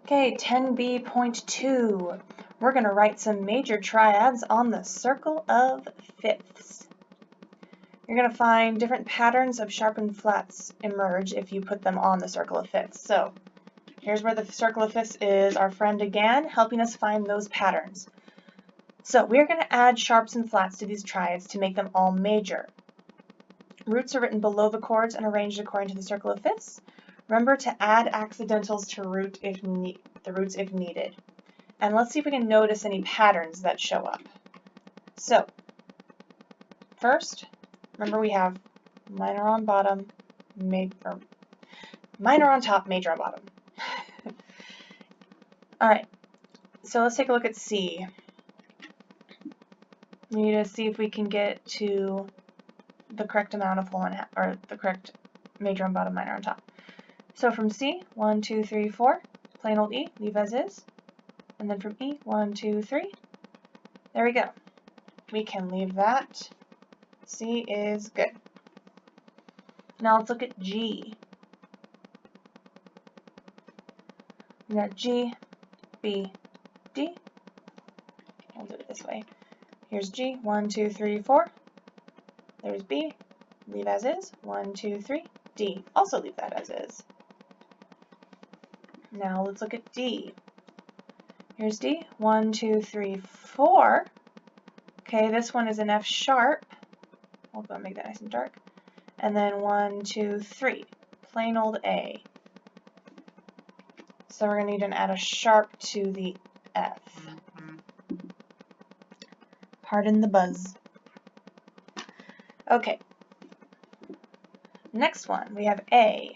Okay, 10B.2. We're going to write some major triads on the circle of fifths. You're going to find different patterns of sharpened flats emerge if you put them on the circle of fifths. So here's where the circle of fifths is our friend again, helping us find those patterns. So we're going to add sharps and flats to these triads to make them all major. Roots are written below the chords and arranged according to the circle of fifths. Remember to add accidentals to the roots if needed. And let's see if we can notice any patterns that show up. So, first, remember we have minor on bottom, minor on top, major on bottom. Alright, so let's take a look at C. We need to see if we can get to the correct amount of whole and half, or the correct major on bottom, minor on top. So from C, 1, 2, 3, 4, plain old E, leave as is. And then from E, 1, 2, 3. There we go. We can leave that. C is good. Now let's look at G. We got G, B, D. I'll do it this way. Here's G, 1, 2, 3, 4. There's B, leave as is. 1, 2, 3. D, also leave that as is. Now let's look at D. Here's D, 1, 2, 3, 4. Okay, this one is an F sharp. We'll go make that nice and dark. And then 1, 2, 3, plain old A. So we're going to need to add a sharp to the F. Pardon the buzz. Okay. Next one, we have A.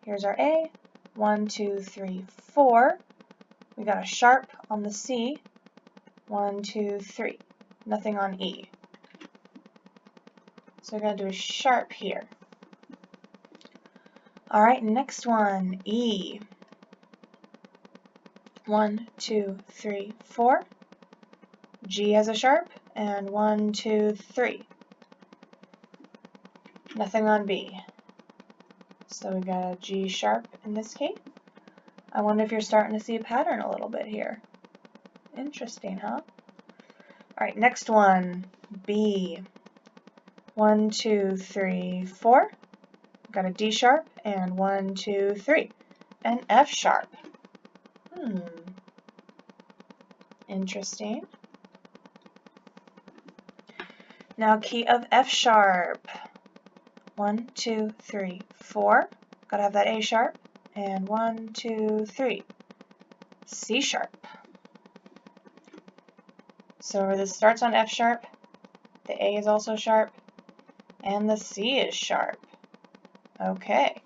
Here's our A. 1, 2, 3, 4. We got a sharp on the C. 1, 2, 3. Nothing on E. So we're going to do a sharp here. Alright, next one, E. 1, 2, 3, 4. G has a sharp, and 1, 2, 3. Nothing on B. So we got a G sharp in this case. I wonder if you're starting to see a pattern a little bit here. Interesting, huh? Alright, next one, B. 1, 2, 3, 4. Got a D sharp, and 1, 2, 3. An F sharp. Interesting. Now key of F sharp. 1, 2, 3, 4. Gotta have that A sharp. And 1, 2, 3. C sharp. So where this starts on F sharp, the A is also sharp, and the C is sharp. Okay.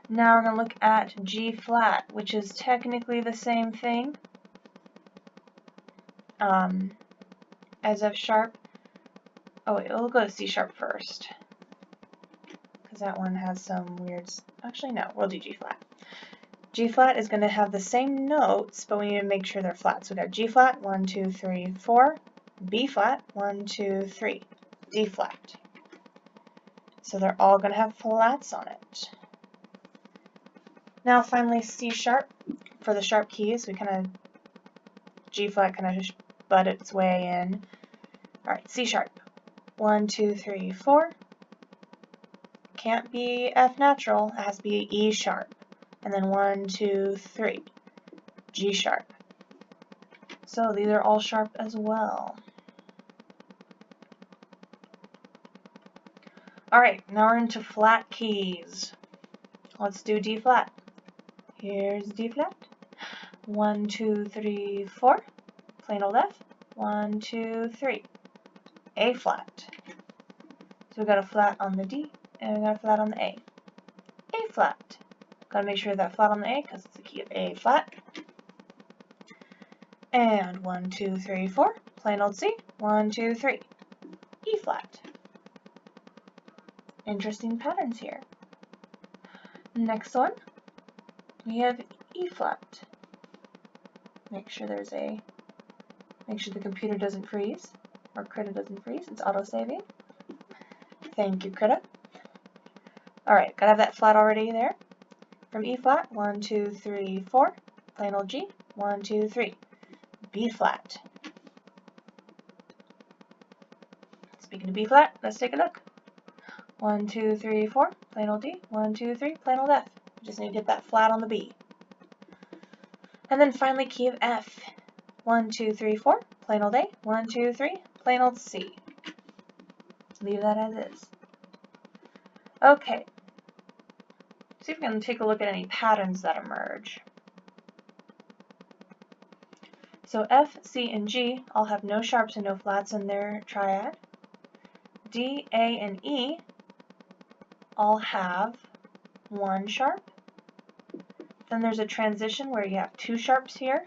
Now we're going to look at G flat, which is technically the same thing as F sharp. Oh wait, we'll go to C sharp first, because that one has some weird... Actually, no, we'll do G flat. G flat is going to have the same notes, but we need to make sure they're flat. So we got G flat, 1, 2, 3, 4. B flat, 1, 2, 3. D flat. So they're all going to have flats on it. Now finally C sharp. For the sharp keys, we kind of... G flat kind of butt its way in. Alright, C sharp. 1, 2, 3, 4. Can't be F natural. It has to be E sharp. And then 1, 2, 3. G sharp. So these are all sharp as well. Alright, now we're into flat keys. Let's do D flat. Here's D flat. 1, 2, 3, 4. Plain old F. 1, 2, 3. A flat. So we got a flat on the D, and we got a flat on the A. A flat. Gotta make sure that flat on the A, because it's the key of A flat. And 1, 2, 3, 4. Plain old C. 1, 2, 3. E flat. Interesting patterns here. Next one, we have E flat. Make sure the computer doesn't freeze, or Krita doesn't freeze. It's auto-saving. Thank you, Krita. Alright, gotta have that flat already there. from E flat, 1, 2, 3, 4, plain old G, 1, 2, 3, B flat. Speaking of B flat, let's take a look. 1, 2, 3, 4, plain old D, 1, 2, 3, plain old F. We just need to get that flat on the B. And then finally key of F, 1, 2, 3, 4, plain old A, 1, 2, 3, plain old C. Leave that as is. Okay, see if we can take a look at any patterns that emerge. So F, C, and G all have no sharps and no flats in their triad. D, A, and E all have one sharp. Then there's a transition where you have two sharps here.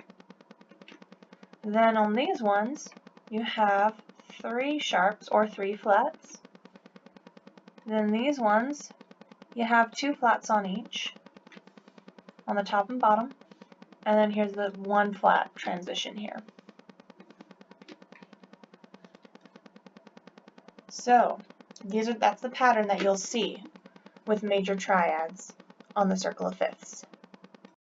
Then on these ones, you have three sharps or three flats. Then these ones, you have two flats on each, on the top and bottom. And then here's the one flat transition here. So that's the pattern that you'll see with major triads on the circle of fifths.